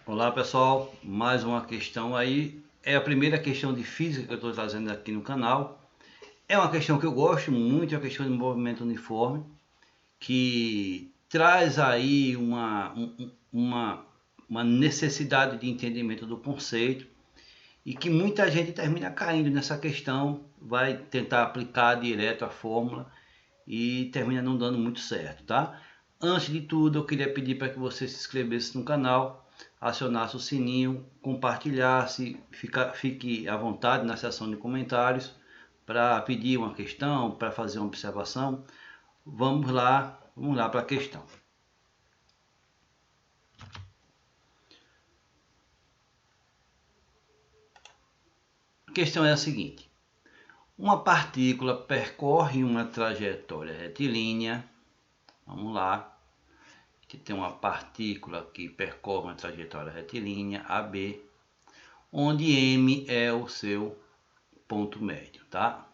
Olá pessoal, mais uma questão aí, é a primeira questão de física que eu estou trazendo aqui no canal. É uma questão que eu gosto muito, é a questão de movimento uniforme, que traz aí uma necessidade de entendimento do conceito e que muita gente termina caindo nessa questão, vai tentar aplicar direto a fórmula e termina não dando muito certo, tá? Antes de tudo, eu queria pedir para que você se inscrevesse no canal, acionasse o sininho, compartilhasse, fique à vontade na seção de comentários para pedir uma questão, para fazer uma observação. Vamos lá para a questão. A questão é a seguinte: uma partícula percorre uma trajetória retilínea. Vamos lá. Que tem uma partícula que percorre uma trajetória retilínea AB, onde M é o seu ponto médio, tá?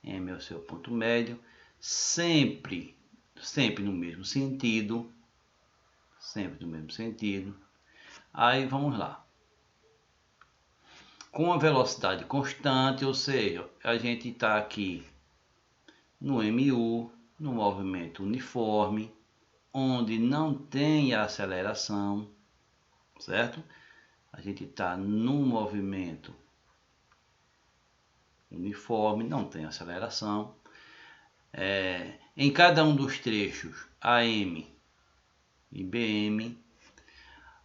M é o seu ponto médio, sempre no mesmo sentido, Aí vamos lá. Com a velocidade constante, ou seja, a gente está aqui no MU, no movimento uniforme, onde não tem aceleração, certo? A gente está num movimento uniforme, não tem aceleração. Em cada um dos trechos AM e BM,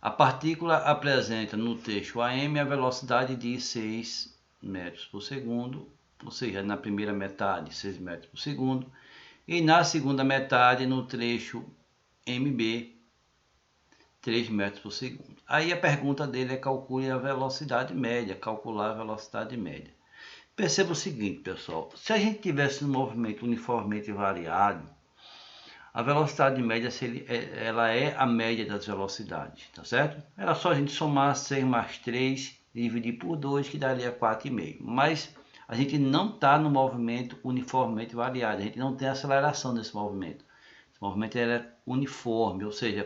a partícula apresenta no trecho AM a velocidade de 6 metros por segundo, ou seja, na primeira metade 6 metros por segundo, e na segunda metade, no trecho MB, 3 metros por segundo. Aí a pergunta dele é calcular a velocidade média. Perceba o seguinte, pessoal, se a gente tivesse um movimento uniformemente variado, a velocidade média ela é a média das velocidades, tá certo? Era só a gente somar 6 mais 3 e dividir por 2, que daria 4,5. Mas a gente não está no movimento uniformemente variado, a gente não tem aceleração desse movimento. Esse movimento é uniforme, ou seja,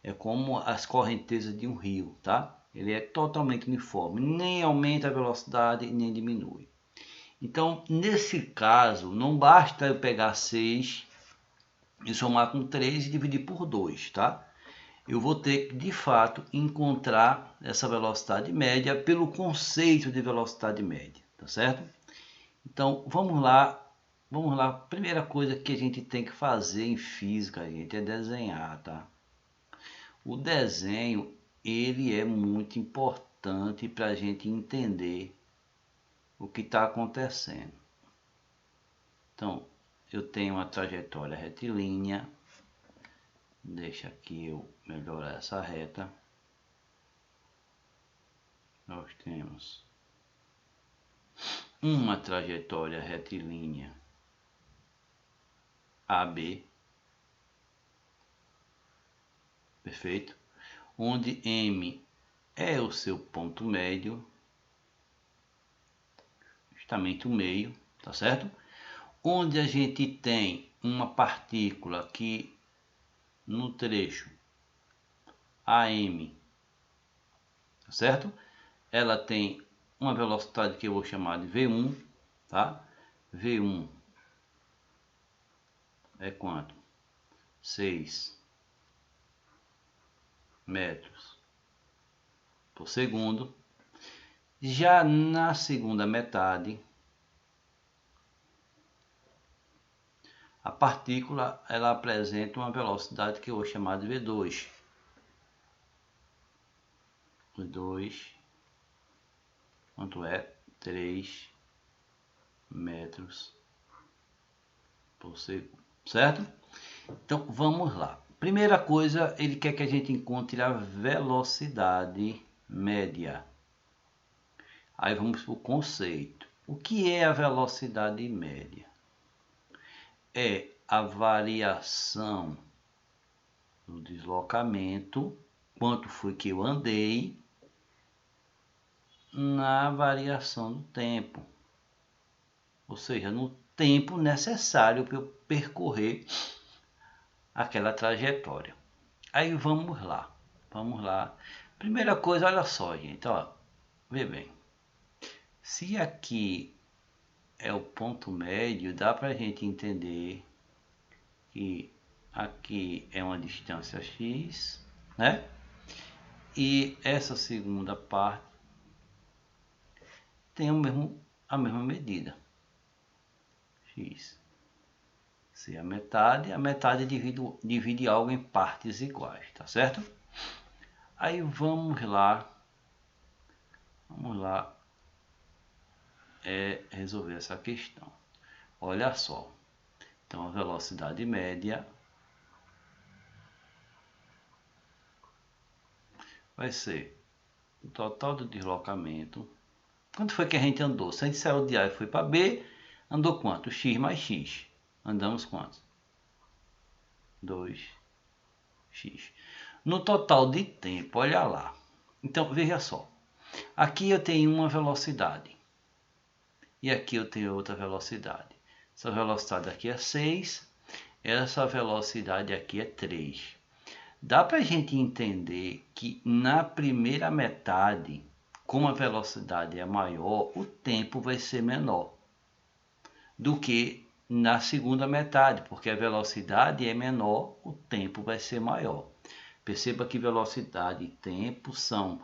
é como as correntezas de um rio, tá? Ele é totalmente uniforme, nem aumenta a velocidade, nem diminui. Então, nesse caso, não basta eu pegar 6 e somar com 3 e dividir por 2, tá? Eu vou ter que, de fato, encontrar essa velocidade média pelo conceito de velocidade média, tá certo? Então, vamos lá. Primeira coisa que a gente tem que fazer em física, gente, é desenhar, tá? O desenho, ele é muito importante para a gente entender o que está acontecendo. Então, eu tenho uma trajetória retilínea. Deixa aqui eu melhorar essa reta. Nós temos uma trajetória retilínea AB, perfeito? Onde M é o seu ponto médio, justamente o meio, tá certo? Onde a gente tem uma partícula que no trecho AM, tá certo? Ela tem uma velocidade que eu vou chamar de V1, tá? V1 é quanto? 6 metros por segundo. Já na segunda metade, a partícula ela apresenta uma velocidade que eu vou chamar de V2. V2, quanto é? 3 metros por segundo, certo? Então vamos lá. Primeira coisa, ele quer que a gente encontre a velocidade média. Aí vamos para o conceito. O que é a velocidade média? É a variação do deslocamento, quanto foi que eu andei, na variação do tempo. Ou seja, no tempo necessário para eu percorrer aquela trajetória. Aí vamos lá. Vamos lá. Primeira coisa, olha só, gente, ó. Vê bem. Se aqui é o ponto médio, dá para a gente entender que aqui é uma distância x, né? E essa segunda parte tem a mesma medida, x. Se a metade divide algo em partes iguais, tá certo? Aí vamos lá resolver essa questão. Olha só, então a velocidade média vai ser o total do deslocamento. Quanto foi que a gente andou? Se a gente saiu de A e foi para B, andou quanto? X mais X. Andamos quanto? 2x. No total de tempo, olha lá. Então, veja só. Aqui eu tenho uma velocidade. E aqui eu tenho outra velocidade. Essa velocidade aqui é 6. Essa velocidade aqui é 3. Dá para a gente entender que na primeira metade, como a velocidade é maior, o tempo vai ser menor do que na segunda metade, porque a velocidade é menor, o tempo vai ser maior. Perceba que velocidade e tempo são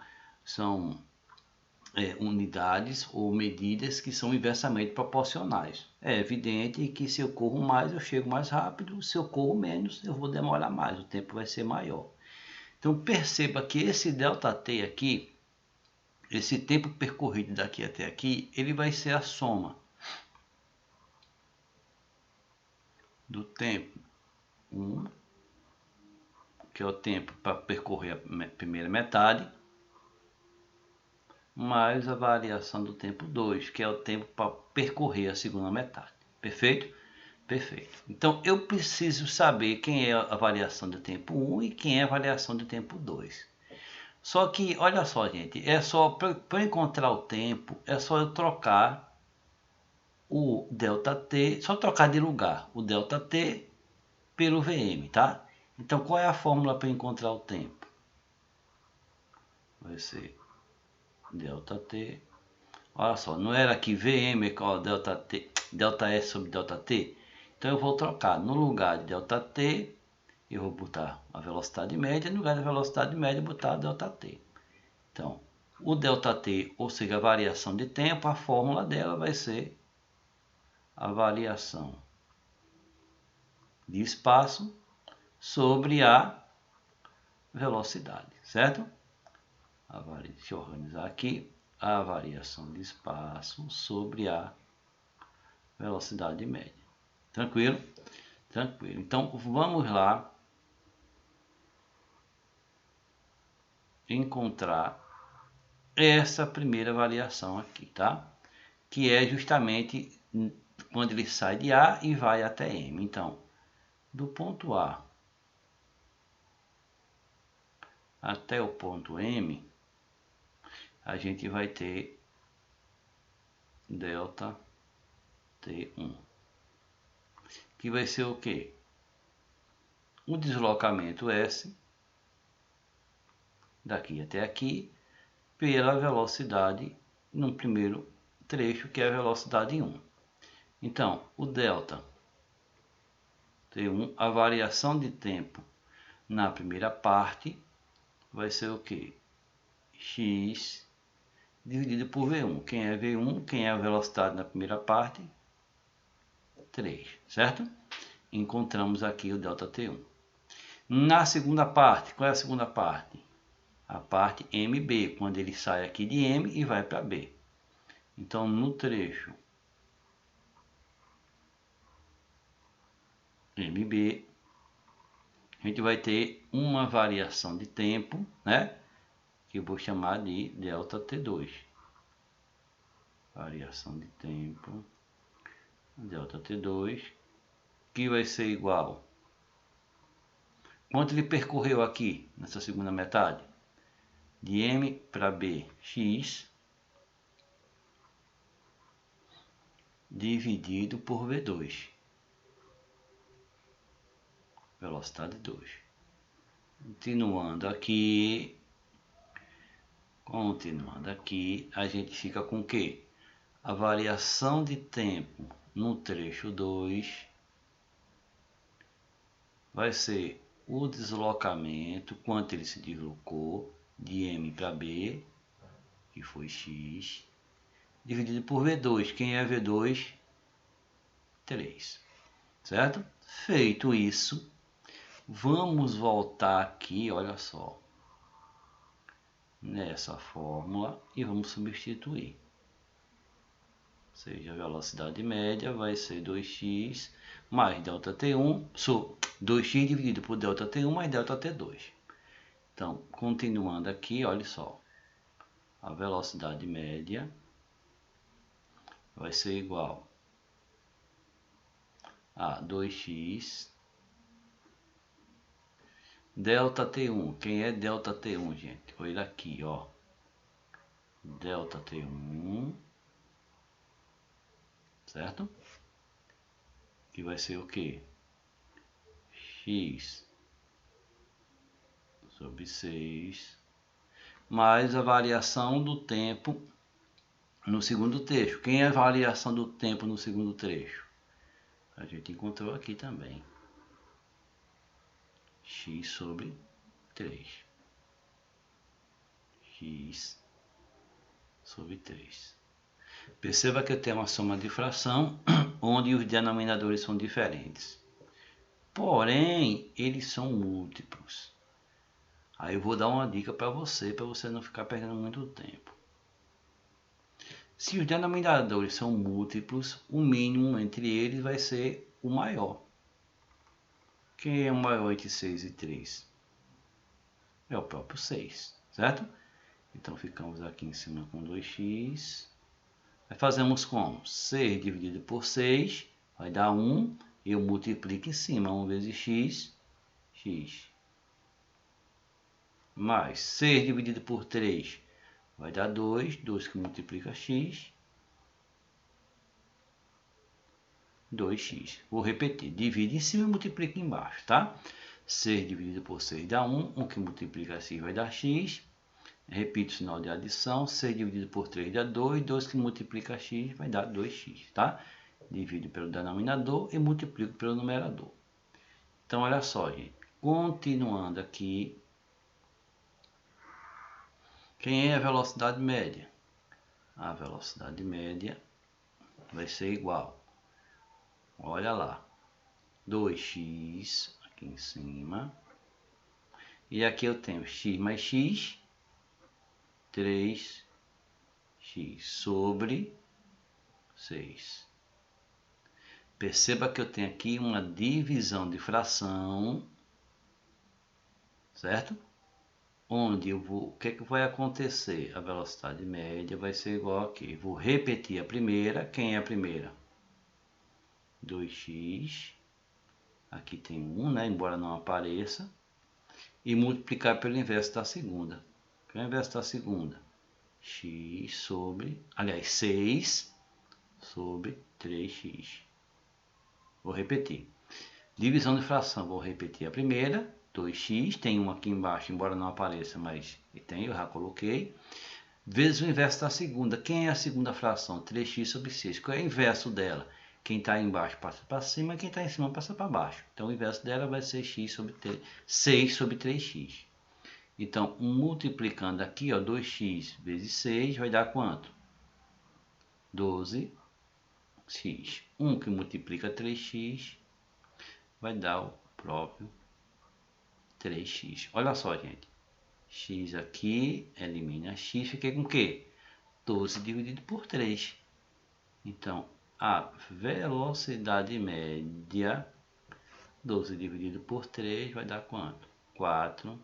unidades ou medidas que são inversamente proporcionais. É evidente que se eu corro mais, eu chego mais rápido, se eu corro menos, eu vou demorar mais, o tempo vai ser maior. Então perceba que esse ΔT aqui, esse tempo percorrido daqui até aqui, ele vai ser a soma do tempo 1, que é o tempo para percorrer a primeira metade, mais a variação do tempo 2, que é o tempo para percorrer a segunda metade. Perfeito? Perfeito. Então eu preciso saber quem é a variação do tempo 1 e quem é a variação do tempo 2. Só que, olha só, gente, é só para encontrar o tempo, é só eu trocar o ΔT, só trocar de lugar o ΔT pelo VM, tá? Então qual é a fórmula para encontrar o tempo? Vai ser ΔT. Olha só, não era aqui VM igual a ΔS sobre ΔT? Então eu vou trocar, no lugar de ΔT, eu vou botar a velocidade média, no lugar da velocidade média, botar a ΔT. Então, o ΔT, ou seja, a variação de tempo, a fórmula dela vai ser a variação de espaço sobre a velocidade, certo? Deixa eu organizar aqui. A variação de espaço sobre a velocidade média. Tranquilo? Tranquilo. Então, vamos lá encontrar essa primeira variação aqui, tá? Que é justamente quando ele sai de A e vai até M. Então, do ponto A até o ponto M, a gente vai ter ΔT1, que vai ser o quê? O deslocamento S, daqui até aqui, pela velocidade no primeiro trecho, que é a velocidade 1. Então, o ΔT1, a variação de tempo na primeira parte, vai ser o quê? X dividido por V1. Quem é V1? Quem é a velocidade na primeira parte? 3, certo? Encontramos aqui o ΔT1. Na segunda parte, qual é a segunda parte? A parte MB, quando ele sai aqui de M e vai para B. Então, no trecho MB, a gente vai ter uma variação de tempo, né? Que eu vou chamar de ΔT2. Variação de tempo, ΔT2, que vai ser igual. Quanto ele percorreu aqui, nessa segunda metade? De M para B, X, dividido por V2. Velocidade 2. Continuando aqui, a gente fica com o quê? A variação de tempo no trecho 2 vai ser o deslocamento, quanto ele se deslocou, de M para B, que foi X, dividido por V2. Quem é V2? 3. Certo? Feito isso, vamos voltar aqui, olha só, nessa fórmula e vamos substituir. Ou seja, a velocidade média vai ser 2x mais ΔT1, 2x dividido por ΔT1 mais ΔT2. Então, continuando aqui, olha só, a velocidade média vai ser igual a 2x ΔT1. Quem é ΔT1, gente? Olha aqui, ó. ΔT1, certo? Que vai ser o quê? X sobre 6 mais a variação do tempo no segundo trecho. Quem é a variação do tempo no segundo trecho? A gente encontrou aqui também. X sobre 3. X sobre 3. Perceba que eu tenho uma soma de fração onde os denominadores são diferentes. Porém, eles são múltiplos. Aí eu vou dar uma dica para você não ficar perdendo muito tempo. Se os denominadores são múltiplos, o mínimo entre eles vai ser o maior. Quem é o maior entre 6 e 3? É o próprio 6, certo? Então ficamos aqui em cima com 2x. Aí fazemos como? 6 dividido por 6 vai dar 1. Eu multiplico em cima, 1 vezes x, x. Mais 6 dividido por 3 vai dar 2, 2 que multiplica x, 2x. Vou repetir, divide em cima e multiplica embaixo, tá? 6 dividido por 6 dá 1, 1 que multiplica x vai dar x. Repito o sinal de adição, 6 dividido por 3 dá 2, 2 que multiplica x vai dar 2x, tá? Divido pelo denominador e multiplico pelo numerador. Então, olha só, gente. Continuando aqui, quem é a velocidade média? A velocidade média vai ser igual, olha lá, 2x aqui em cima. E aqui eu tenho x mais x, 3x sobre 6. Perceba que eu tenho aqui uma divisão de fração, certo? Onde eu vou, o que é que vai acontecer? A velocidade média vai ser igual aqui. Vou repetir a primeira. Quem é a primeira? 2x. Aqui tem 1, né? Embora não apareça. E multiplicar pelo inverso da segunda. Que é o inverso da segunda? X sobre, aliás, 6 sobre 3x. Vou repetir. Divisão de fração, vou repetir a primeira. 2x, tem uma aqui embaixo, embora não apareça, mas tem, eu já coloquei. Vezes o inverso da segunda. Quem é a segunda fração? 3x sobre 6. Qual é o inverso dela? Quem está embaixo passa para cima, quem está em cima passa para baixo. Então, o inverso dela vai ser x sobre 3, 6 sobre 3x. Então, multiplicando aqui, ó, 2x vezes 6 vai dar quanto? 12x. 1 que multiplica 3x vai dar o próprio 3x. Olha só, gente. X aqui, elimina x, fiquei com o quê? 12 dividido por 3. Então, a velocidade média, 12 dividido por 3, vai dar quanto? 4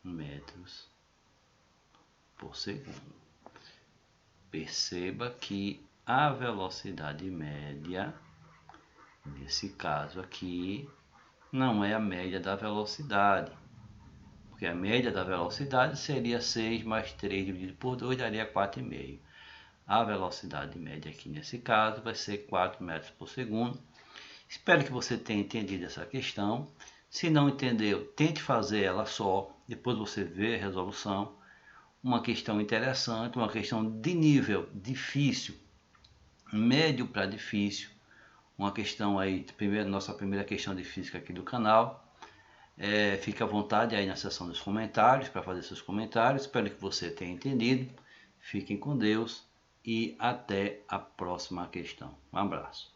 metros por segundo. Perceba que a velocidade média, nesse caso aqui, não é a média da velocidade. Porque a média da velocidade seria 6 mais 3 dividido por 2, daria 4,5. A velocidade média aqui nesse caso vai ser 4 metros por segundo. Espero que você tenha entendido essa questão. Se não entendeu, tente fazer ela só, depois você vê a resolução. Uma questão interessante, uma questão de nível difícil, médio para difícil, uma questão aí, nossa primeira questão de física aqui do canal. Fique à vontade aí na seção dos comentários para fazer seus comentários. Espero que você tenha entendido. Fiquem com Deus e até a próxima questão. Um abraço.